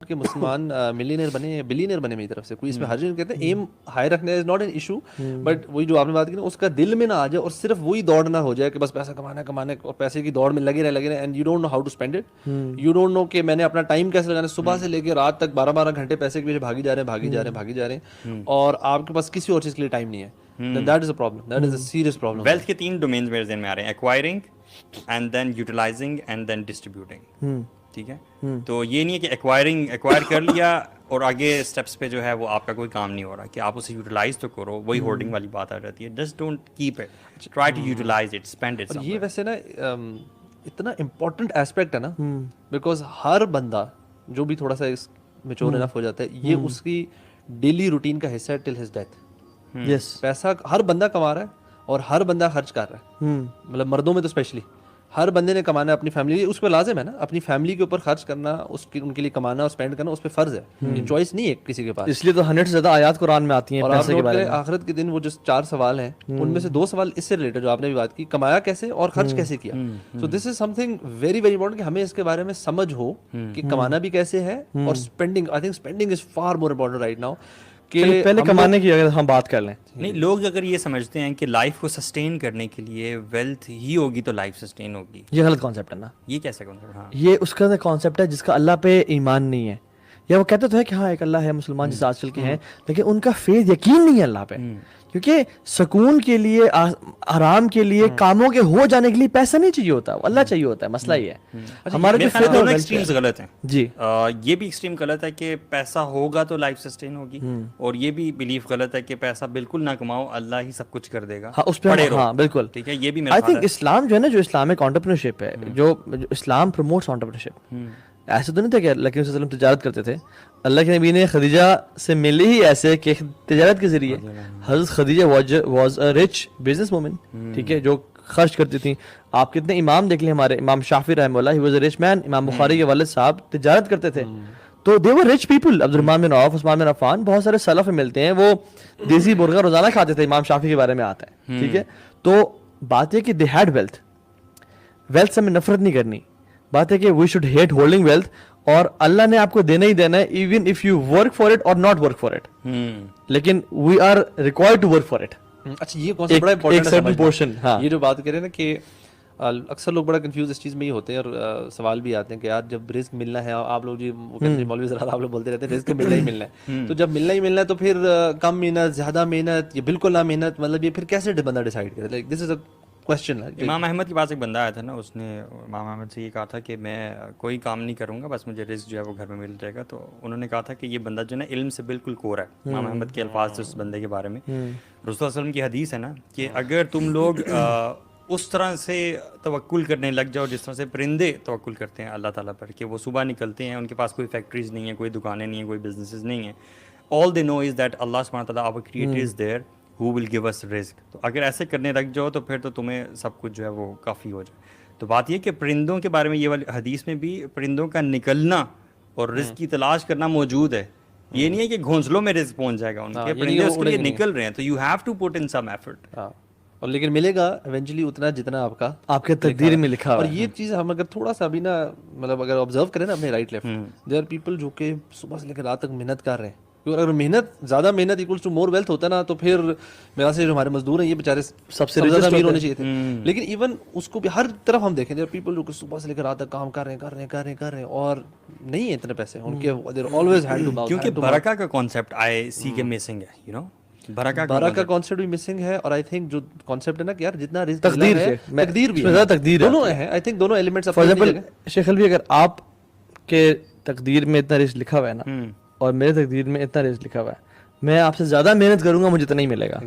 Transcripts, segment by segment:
کہ مسلمان ملینئر بنے یا بلینئر بنے میری طرف سے کوئی اس میں حرج نہیں. کہتے ہیں ایم ہائی رکھنا is not an issue, but وہی جو آپ نے بات کی نا اس کا دل میں نہ آ جائے اور صرف وہی دوڑ نہ ہو جائے کہ بس پیسہ کمانا ہے اور پیسے کی دوڑ میں لگے رہے and you don't know how to spend it, you don't know کہ میں نے اپنا ٹائم کیسے لگانا ہے. صبح سے لے کے رات تک 12 گھنٹے پیسے کے پیچھے بھاگی جا رہے ہیں اور آپ کے پاس کسی اور چیز کے لیے ٹائم نہیں ہے. That is a problem, that is a serious problem. Wealth کے 3 ڈومینز میرے ذہن میں آ رہے ہیں, acquiring and then utilising and then distributing. ٹھیک ہے, تو یہ نہیں ہے کہ ایکوائر کر لیا اور آگے اسٹیپس پہ جو ہے وہ آپ کا کوئی کام نہیں ہو رہا کہ آپ اسے یوٹیلائز تو کرو. وہی ہولڈنگ والی بات آ جاتی ہے, just don't keep it, try to utilise it, spend it. یہ ویسے نا اتنا امپورٹنٹ ایسپیکٹ ہے نا, بیکاز ہر بندہ جو بھی تھوڑا سا میچور انف ہو جاتا ہے یہ اس کی ڈیلی روٹین کا حصہ ہے ٹل ہز ڈیتھ. یس, پیسہ ہر بندہ کما رہا ہے اور ہر بندہ خرچ کر رہا ہے, مطلب مردوں میں تو اسپیشلی ہر بندے نے کمانا ہے اپنی فیملی, اس پہ لازم ہے نا اپنی فیملی کے اوپر خرچ کرنا, ان کے لیے کمانا اور اسپینڈ کرنا اس پہ فرض ہے, یہ چوائس نہیں ہے کسی کے پاس. اس لیے تو 100 سے زیادہ آیات قرآن میں آتی ہیں اور آپ پیسے کے نوٹ بارے کریں میں. آخرت کے دن وہ جو 4 سوال ہیں ان میں سے 2 سوال اس سے ریلیٹڈ جو آپ نے بھی بات کی, کمایا کیسے اور خرچ کیسے کیا. So this is something very very important کہ ہمیں اس کے بارے میں سمجھ ہو کہ کمانا بھی کیسے ہے اور spending, I think spending is for more important right now. پہلے کمانے کی اگر ہم بات کر لیں, نہیں, لوگ اگر یہ سمجھتے ہیں کہ لائف کو سسٹین کرنے کے لیے ویلتھ ہی ہوگی تو لائف سسٹین ہوگی, یہ غلط کانسیپٹ ہے نا. یہ کیسا کانسیپٹ؟ ہاں, یہ اس کا کانسیپٹ ہے جس کا اللہ پہ ایمان نہیں ہے, یا وہ کہتے تو ہے کہ ہاں ایک اللہ ہے, مسلمان جیسے آج کل کے ہیں, لیکن ان کا فیض یقین نہیں ہے اللہ پہ. کیونکہ سکون کے لیے, آرام کے لیے, کاموں کے ہو جانے کے لیے پیسہ نہیں چاہیے ہوتا, اللہ چاہیے ہوتا ہے. مسئلہ یہ ہے ہمارے جو فیض دونوں ایکسٹریمز غلط ہیں. جی, یہ بھی ایکسٹریم غلط ہے کہ پیسہ ہوگا تو لائف سسٹین ہوگی, اور یہ بھی بلیف غلط ہے کہ پیسہ بالکل نہ کماؤ, اللہ ہی سب کچھ کر دے گا. ہاں اس پہ, ہاں بالکل. ٹھیک ہے, یہ بھی میرا آئی تھنک اسلام جو ہے نا, جو اسلامک انٹرپرینورشپ ہے, جو اسلام پروموٹس انٹرپرینورشپ, ایسے تو نہیں تھا کہ اللہ کے وسلم تجارت کرتے تھے. اللہ کے نبی نے خدیجہ سے ملے ہی ایسے کہ تجارت کے ذریعے. حضرت Khadija was a rich business woman, ٹھیک ہے, جو خرچ کرتی تھیں. آپ کتنے امام دیکھ لیں, ہمارے امام شافعی رحمہ اللہ, ہی واز اے رچ مین. امام بخاری کے والد صاحب تجارت کرتے تھے, تو دے ور رچ پیپل. عبد الرحمن بن عوف, عثمان بن عفان, بہت سارے سلف ملتے ہیں, وہ دیسی مرغا روزانہ کھاتے تھے. امام شافعی کے بارے میں آتا ہے, ٹھیک ہے. تو بات یہ کہ دے ہیڈ ویلتھ, ویلتھ سے ہمیں نفرت نہیں کرنی. بات ہے کہ we should hate holding wealth, اور اللہ نے آپ کو دینا ہی دینا ہے, even if you work for it اور ناٹ ورک فار اٹ, لیکن we are required to work for it. اچھا, یہ کانسیپٹ بڑا امپورٹنٹ ہے. یہ جو بات کریں نا کہ اکثر لوگ بڑا کنفیوز اس چیز میں ہی ہوتے ہیں, اور سوال بھی آتے ہیں کہ یار جب رزق ملنا ہے, آپ لوگ جی مولوی حضرات آپ لوگ بولتے رہتے ہیں رزق ملنا ہی ملنا ہے, تو جب ملنا ہی ملنا ہے تو پھر کم محنت, زیادہ محنت, یا بالکل نہ محنت, مطلب یہ پھر کیسے بندہ ڈیسائیڈ کرے؟ Like this is a question. امام احمد کے پاس ایک بندہ آیا تھا نا, اس نے امام احمد سے یہ کہا تھا کہ میں کوئی کام نہیں کروں گا, بس مجھے رزق جو ہے وہ گھر میں مل جائے گا. تو انہوں نے کہا تھا کہ یہ بندہ جو ہے نا علم سے بالکل کور ہے. امام احمد کے الفاظ تھے اس بندے کے بارے میں. رسول اللہ صلی اللہ علیہ وسلم کی حدیث ہے نا کہ اگر تم لوگ اس طرح سے توکل کرنے لگ جاؤ جس طرح سے پرندے توکل کرتے ہیں اللہ تعالیٰ پر, کہ وہ صبح نکلتے ہیں, ان کے پاس کوئی فیکٹریز نہیں ہیں, کوئی دکانیں نہیں ہیں, کوئی بزنسز نہیں ہیں, آل دے نو از دیٹ اللہ سبحانہ تعالیٰ our creator is there who will give us رزق. تو اگر ایسے کرنے لگ جاؤ تو پھر تو تمہیں سب کچھ جو ہے وہ کافی ہو جائے. تو بات یہ کہ پرندوں کے بارے میں یہ والی حدیث میں بھی پرندوں کا نکلنا اور رزق کی تلاش کرنا موجود ہے. یہ نہیں ہے کہ گھونسلوں میں رزق پہنچ جائے گا ان کے, پرندے اس کے لیے نکل رہے ہیں, تو you have to put in some effort. اور لیکن ملے گا ایونچولی اتنا جتنا آپ کے تقدیر میں لکھا ہوا ہے. اور یہ چیز ہم اگر تھوڑا سا ابھی نا, مطلب اگر آبزرو کریں نا اپنے right left, there are people جو کہ صبح سے لے کر رات تک محنت کر رہے ہیں. اگر محنت, زیادہ محنت ایکولس ٹو مور ویلتھ ہوتا نا, تو پھر میرا سے جو ہمارے مزدور ہیں یہ بیچارے سب سے زیادہ امیر ہونے چاہیے تھے. لیکن ایون اس کو بھی ہر طرف ہم دیکھیں, دیر پیپل جو کہ صبح سے لے کر رات تک کام کر رہے ہیں اور نہیں ہے اتنے پیسے ان کے, there always hand to mouth. کیونکہ برکہ کا کانسیپٹ آئی سی کے مسنگ ہے, یو نو, برکہ کا کانسیپٹ بھی مسنگ ہے. اور آئی تھنک جو کانسیپٹ ہے نا کہ یار جتنا رزق تقدیر ہے, تقدیر بھی ہے, تقدیر دونوں ہیں. آئی تھنک دونوں ایلیمنٹس. فار ایگزامپل شیخ الوی, اگر آپ کے تقدیر میں اتنا رزق لکھا ہوا ہے نا, اور میرے تقدیر میں اتنا رزق لکھا ہوا ہے, میں آپ سے زیادہ محنت کروں گا, مجھے اتنا نہیں ملے گا.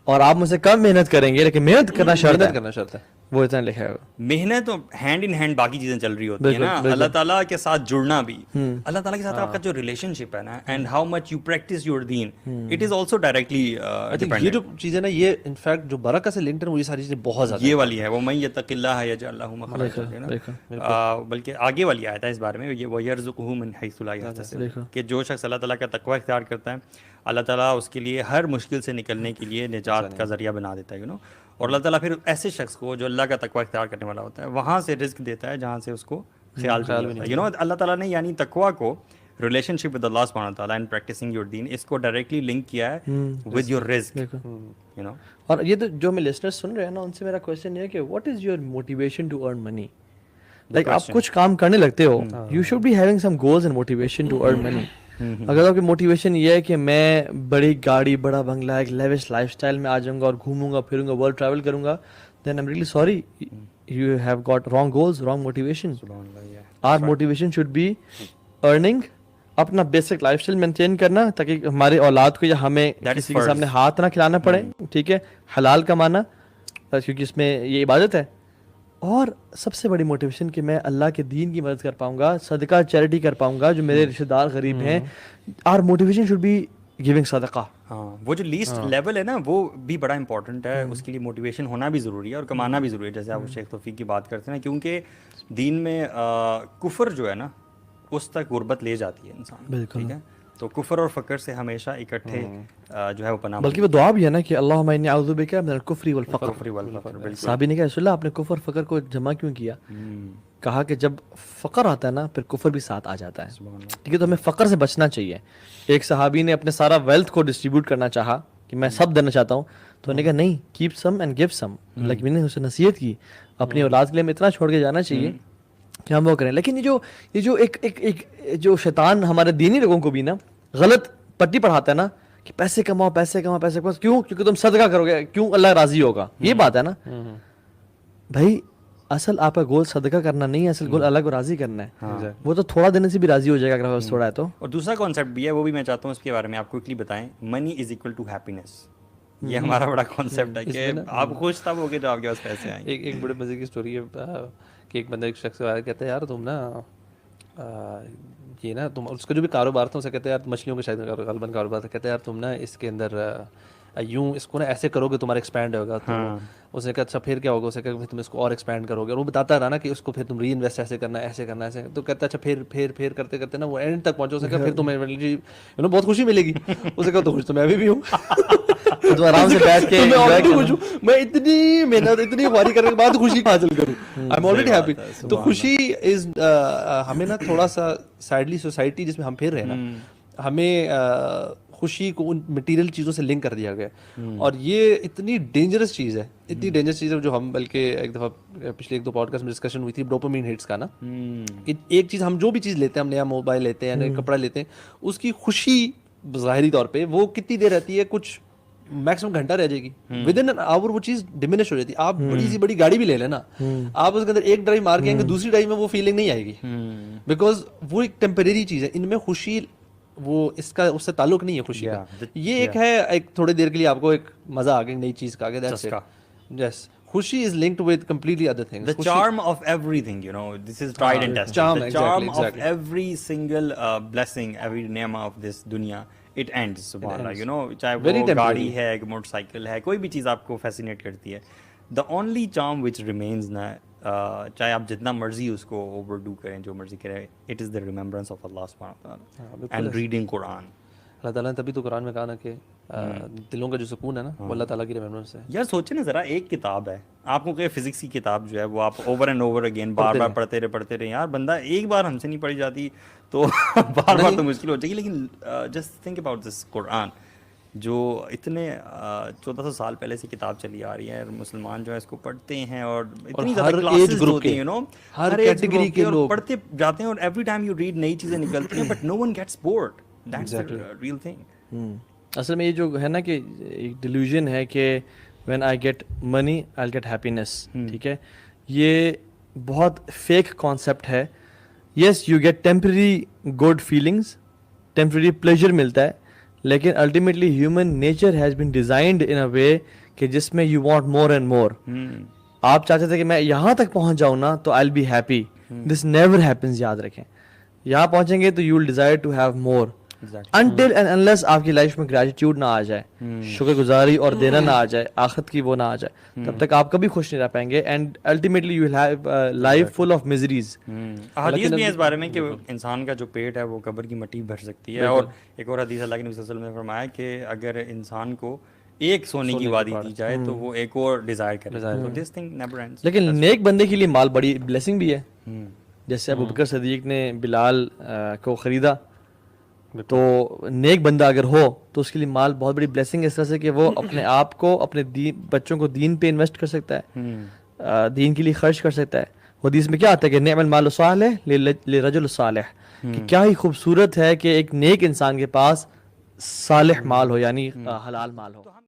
اور آپ مجھ سے کم محنت کریں گے, لیکن محنت کرنا شرط ہے, وہ اتنا لکھا ہے. محنت تو ہینڈ ان ہینڈ باقی چیزیں چل رہی ہوتی ہیں نا. اللہ تعالیٰ کے ساتھ جڑنا بھی, اللہ تعالیٰ کے ساتھ آپ کا جو ریلیشن شپ ہے نا, and how much you practise your دین, it is also directly dependent. یہ جو چیزیں نا, یہ انفیکٹ جو برکہ سے لنکڈ ہے, وہ یہ ساری چیزیں بہت زیادہ یہ والی ہے, وہ من یتق اللہ یجعل لہ مخرجا, بلکہ آگے والی آیت ہے اس بارے میں, وہ یرزقہ من حیث لا یحتسب, کہ جو شخص اللہ تعالیٰ کا تقوی اختیار کرتا ہے, اللہ تعالیٰ اس کے لیے ہر مشکل سے نکلنے کے لیے نجات کا ذریعہ بنا دیتا ہے, یو نو. اور اللہ تعالیٰ پھر ایسے شخص کو جو اللہ کا تقوی اختیار کرنے والا ہوتا ہے, وہاں سے رزق دیتا ہے جہاں سے اس کو خیال نہیں ہوتا ہے, یو نو. اللہ تعالیٰ نے یعنی تقوی کو relationship with Allah subhanahu wa ta'ala and practicing your deen, اس کو directly link کیا ہے with your rizq, you know. اور یہ تو جو میں لسنرز سن رہے ہیں نا ان سے میرا کویشچن یہ ہے کہ what is your motivation to earn money. Like آپ کچھ کام کرنے لگتے ہو, you should be having some goals and motivation to earn money. اگر آپ کی موٹیویشن یہ ہے کہ میں بڑی گاڑی, بڑا بنگلہ, ایک لیوش لائف اسٹائل میں آ جاؤں گا اور گھوموں گا پھروں گا, ورلڈ ٹریول کروں گا, then I'm really sorry, you have got wrong goals, wrong motivation. Our motivation should be earning, اپنا بیسک لائف اسٹائل مینٹین کرنا تاکہ ہمارے اولاد کو یا ہمیں کسی کے سامنے ہاتھ نہ کھلانا پڑے, ٹھیک ہے, حلال کمانا کیونکہ اس میں یہ عبادت ہے. اور سب سے بڑی موٹیویشن کہ میں اللہ کے دین کی مدد کر پاؤں گا, صدقہ چیریٹی کر پاؤں گا, جو میرے رشتہ دار غریب ہیں. Our motivation should be giving صدقہ. ہاں, وہ جو لیسٹ لیول ہے نا وہ بھی بڑا امپورٹنٹ ہے, اس کے لیے موٹیویشن ہونا بھی ضروری ہے اور کمانا بھی ضروری ہے, جیسے آپ شیخ توفیق کی بات کرتے ہیں, کیونکہ دین میں کفر جو ہے نا اس تک غربت لے جاتی ہے انسان, ٹھیک ہے. تو کفر اور فقر سے ہمیشہ اکٹھے جو ہے وہ پناہ, بلکہ وہ دعا بھی ہے نا کہ اللہم انی اعوذ بک من الکفر والفقر. صحابی نے کہا رسول اللہ آپ نے کفر فقر کو جمع کیوں کیا؟ کہا کہ جب فقر آتا ہے نا پھر کفر بھی ساتھ آ جاتا ہے, ٹھیک ہے. تو ہمیں فقر سے بچنا چاہیے. ایک صحابی نے اپنے سارا ویلتھ کو ڈسٹریبیوٹ کرنا چاہا کہ میں سب دینا چاہتا ہوں, تو انہوں نے کہا نہیں, keep some and give some. لیکن میں نے اسے نصیحت کی اپنی اولاد کے لیے ہمیں اتنا چھوڑ کے جانا چاہیے کہ ہم وہ کریں. لیکن یہ جو ایک جو شیطان ہمارے دینی لوگوں کو بھی نا غلط پٹی پڑھاتا ہے نا کہ پیسے کماؤ پیسے کماؤ پیسے کماؤ, کیوں؟ کیونکہ تم صدقہ کرو گے, کیوں اللہ راضی ہوگا, یہ بات ہے نا. بھائی اصل آپ کا گول صدقہ کرنا نہیں ہے, اصل گول اللہ کو راضی کرنا ہے. وہ تو تھوڑا دینے سے بھی راضی ہو جائے گا اگر تھوڑا ہے تو. اور دوسرا کانسیپٹ بھی ہے, وہ بھی میں چاہتا ہوں اس کے بارے میں آپ کو کوئکلی بتائیں. منی از اکول ٹو ہیپینس. یہ ہمارا بڑا کانسیپٹ ہے کہ آپ خوش تب ہوگے جب آپ کے پاس پیسے آئیں. ایک بڑے مزے کی اسٹوری ہے کہ ایک بندہ ایک شخص سے کہتا ہے یار تم نا یہ نا تم, اس کا جو بھی کاروبار تھا اسے کہتے ہیں یار مچھلیوں کا شاید غالباً کاروبار تھا, کہتے ہیں یار تم نا اس کے اندر یوں اس کو نا ایسے کرو گے تمہارا ایکسپینڈ ہوگا. تو اس نے کہا اچھا پھر کیا ہوگا, اسے کہا تم اس کو اور ایکسپینڈ کرو گے, اور وہ بتاتا رہا نا کہ اس کو پھر تم ری انویسٹ ایسے کرنا ہے ایسے کرنا ہے ایسے. تو کہتا ہے اچھا پھر کرتے کرتے نا وہ اینڈ تک پہنچو, اسے کہا پھر تمہیں بہت خوشی ملے گی. اسے کہا تو خوش تو میں بھی ہوں, تو آرام سے بیٹھ کے میں اتنی محنت اتنی خواری کرنے کے بعد خوشی حاصل کروں, آئی ایم آلریڈی ہیپی. تو خوشی از ہمیں نا تھوڑا سا سیڈلی سوسائٹی جس میں ہم پھر رہے نا, ہمیں خوشی کو ان مٹیریل چیزوں سے لنک کر دیا گیا. اور یہ اتنی ڈینجرس چیز ہے, اتنی ڈینجرس چیز ہے, جو ہم بلکہ ایک دفعہ پچھلے 1-2 پوڈکاسٹ میں ڈسکشن ہوئی تھی ڈوپامین ہٹس کا نا. ایک چیز ہم جو بھی چیز لیتے ہیں, ہم نیا موبائل لیتے ہیں, نیا کپڑا لیتے ہیں, اس کی خوشی ظاہری طور پہ وہ کتنی دیر رہتی ہے, کچھ میکسیمم گھنٹہ رہ جائے گی, ود ان این آور وہ چیز ڈیمینش ہو جاتی ہے. آپ بڑی سی بڑی گاڑی بھی لے لیں نا, آپ اس کے اندر ایک ڈرائیو مار کے آئیں گے, دوسری ڈرائیو میں وہ فیلنگ نہیں آئے گی, بیکاز وہ ایک ٹیمپریری چیز ہے. ان میں خوشی وہ اس کا اس سے تعلق نہیں ہے خوشی کا. یہ ایک ہے ایک تھوڑی دیر کے لیے آپ کو ایک مزہ آ گیا نئی چیز کا, یس. خوشی is linked with completely other things. The charm of everything, you know, this is tried and tested. The charm of every single blessing, every neema of this dunya, it ends, subhanallah, you know, چاہے وہ گاڑی ہے, motor cycle ہے, کوئی بھی چیز آپ کو فیسینیٹ کرتی ہے. The only charm which remains نا, چاہے آپ جتنا مرضی اس کو اوور ڈو کریں, جو مرضی کریں, it is the remembrance of Allah subhanahu wa ta'ala and reading Quran. اللہ تعالیٰ نے تبھی تو قرآن میں کہا نا کہ دلوں کا جو سکون ہے نا وہ اللہ تعالیٰ کی ریممبرنس ہے. یار سوچیں نا ذرا, ایک کتاب ہے آپ کو کہ فزکس کی کتاب جو ہے وہ آپ اوور اینڈ اوور اگین بار بار پڑھتے رہے. یار بندہ ایک بار ہم سے نہیں پڑھی جاتی تو بار بار تو مشکل ہو جائے گی. لیکن جسٹ تھنک اباؤٹ دس قرآن, جو اتنے 1400 سال پہلے سے کتاب چلی آ رہی ہے, مسلمان جو ہے اس کو پڑھتے ہیں, اور اتنی زیادہ کلاسز ہوتی ہیں, یو نو, ہر کیٹیگری کے لوگ پڑھتے جاتے ہیں, اور ایوری ٹائم یو ریڈ نئی چیزیں نکلتی ہیں, but no one gets board. That's the real thing. اصل میں یہ جو ہے نا کہ ایک ڈیلیوژن ہے کہ when I get money I get happiness, ٹھیک ہے, یہ بہت فیک کانسیپٹ ہے. Yes you get temporary good feelings, temporary pleasure ملتا ہے, لیکن ultimately human nature has been designed in a way کہ جس میں you want more and more. آپ چاہتے تھے کہ میں یہاں تک پہنچ جاؤں نا تو I will be happy. This never happiness, یاد رکھیں. یہاں پہنچیں گے تو you will desire to have more, until and unless آپ کی لائف میں گریٹیٹیوڈ نہ آ جائے, شکر گزاری اور دینا نہ آ جائے, آخرت کی وہ نہ آ جائے, تب تک آپ کبھی خوش نہیں رہ پائیں گے. And ultimately you will have life full of miseries. حدیث بھی ہے اس بارے میں کہ انسان کا جو پیٹ ہے وہ قبر کی مٹی بھر سکتی ہے. اور ایک اور حدیث اللہ کے نبی صلی اللہ علیہ وسلم نے فرمایا کہ اگر انسان کو ایک سونے کی وادی دی جائے تو وہ ایک اور ڈیزائر کرے. So this thing never ends. لیکن نیک بندے کے لیے مال بڑی بلیسنگ بھی ہے. جیسے ابو بکر صدیق نے بلال کو خریدا تو نیک بندہ اگر ہو تو اس کے لیے مال بہت بڑی بلیسنگ ہے، اس طرح سے کہ وہ اپنے آپ کو، اپنے بچوں کو دین پہ انویسٹ کر سکتا ہے، دین کے لیے خرچ کر سکتا ہے. حدیث میں کیا آتا ہے کہ نعم المال صالح لرجل صالح، کہ کیا ہی خوبصورت ہے کہ ایک نیک انسان کے پاس صالح مال ہو، یعنی حلال مال ہو.